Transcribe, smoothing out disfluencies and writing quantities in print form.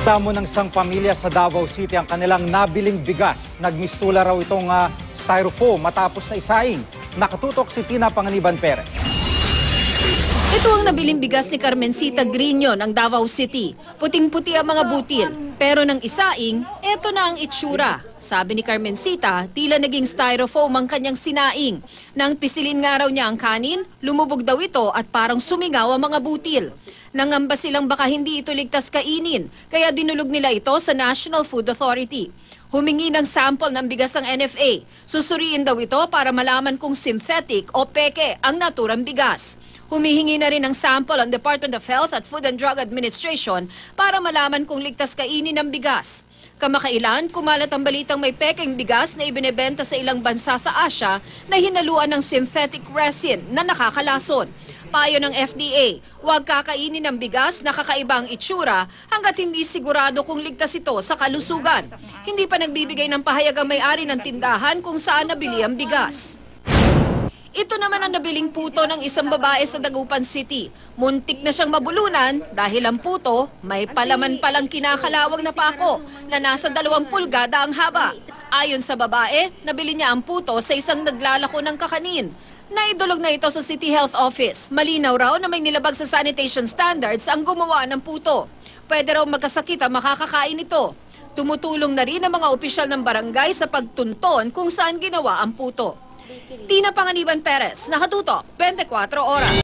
Reklamo ng isang pamilya sa Davao City ang kanilang nabiling bigas. Nagmistula raw itong styrofoam matapos na isaing. Nakatutok si Tina Panganiban Perez. Ito ang nabiling bigas ni Carmencita Grino ng Davao City. Puting-puti ang mga butil. Pero nang isaing, eto na ang itsura. Sabi ni Carmencita, tila naging styrofoam ang kanyang sinaing. Nang pisilin nga raw niya ang kanin, lumubog daw ito at parang sumingaw ang mga butil. Nangamba silang baka hindi ito ligtas kainin, kaya dinulog nila ito sa National Food Authority. Humingi ng sample ng bigas ng NFA. Susuriin daw ito para malaman kung synthetic o peke ang naturang bigas. Humihingi na rin ng sample ang Department of Health at Food and Drug Administration para malaman kung ligtas kainin ang bigas. Kamakailan, kumalat ang balitang may pekeng bigas na ibinebenta sa ilang bansa sa Asia na hinaluan ng synthetic resin na nakakalason. Payo ng FDA, huwag kakainin ng bigas na kakaiba ang itsura hanggat hindi sigurado kung ligtas ito sa kalusugan. Hindi pa nagbibigay ng pahayag ang may-ari ng tindahan kung saan nabili ang bigas. Ito naman ang nabiling puto ng isang babae sa Dagupan City. Muntik na siyang mabulunan dahil ang puto may palaman palang kinakalawang na pako na nasa 2 pulgada ang haba. Ayon sa babae, nabili niya ang puto sa isang naglalako ng kakanin. Naidulog na ito sa City Health Office. Malinaw raw na may nilabag sa sanitation standards ang gumawa ng puto. Pwede raw magkasakit ang makakakain ito. Tumutulong na rin ang mga opisyal ng barangay sa pagtunton kung saan ginawa ang puto. Tina Panganiban Perez, nakatutok, 24 oras.